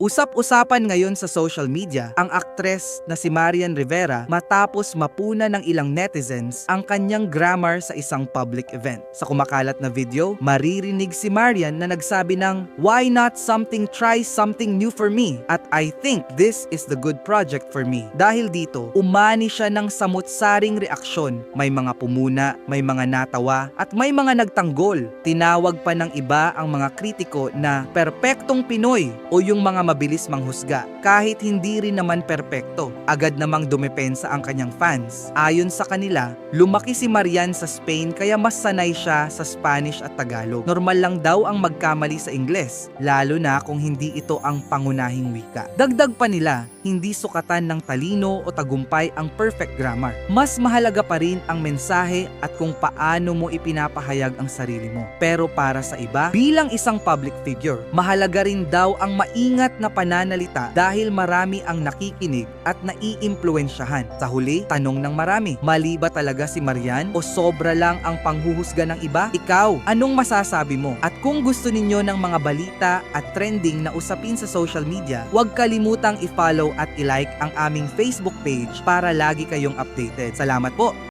Usap-usapan ngayon sa social media ang aktres na si Marian Rivera matapos mapuna ng ilang netizens ang kanyang grammar sa isang public event. Sa kumakalat na video, maririnig si Marian na nagsabi ng, "Why not try something new for me? At I think this is the good project for me." Dahil dito, umani siya ng samut-saring reaksyon. May mga pumuna, may mga natawa, at may mga nagtanggol. Tinawag pa ng iba ang mga kritiko na perpektong Pinoy o yung mga mabilis manghusga. Kahit hindi rin naman perpekto, agad namang dumepensa ang kanyang fans. Ayon sa kanila, lumaki si Marian sa Spain kaya mas sanay siya sa Spanish at Tagalog. Normal lang daw ang magkamali sa Ingles, lalo na kung hindi ito ang pangunahing wika. Dagdag pa nila, hindi sukatan ng talino o tagumpay ang perfect grammar. Mas mahalaga pa rin ang mensahe at kung paano mo ipinapahayag ang sarili mo. Pero para sa iba, bilang isang public figure, mahalaga rin daw ang maingat na pananalita dahil marami ang nakikinig at naiimpluwensyahan. Sa huli, tanong ng marami, mali ba talaga si Marian o sobra lang ang panghuhusga ng iba? Ikaw, anong masasabi mo? At kung gusto ninyo ng mga balita at trending na usapin sa social media, huwag kalimutang i-follow at i-like ang aming Facebook page para lagi kayong updated. Salamat po!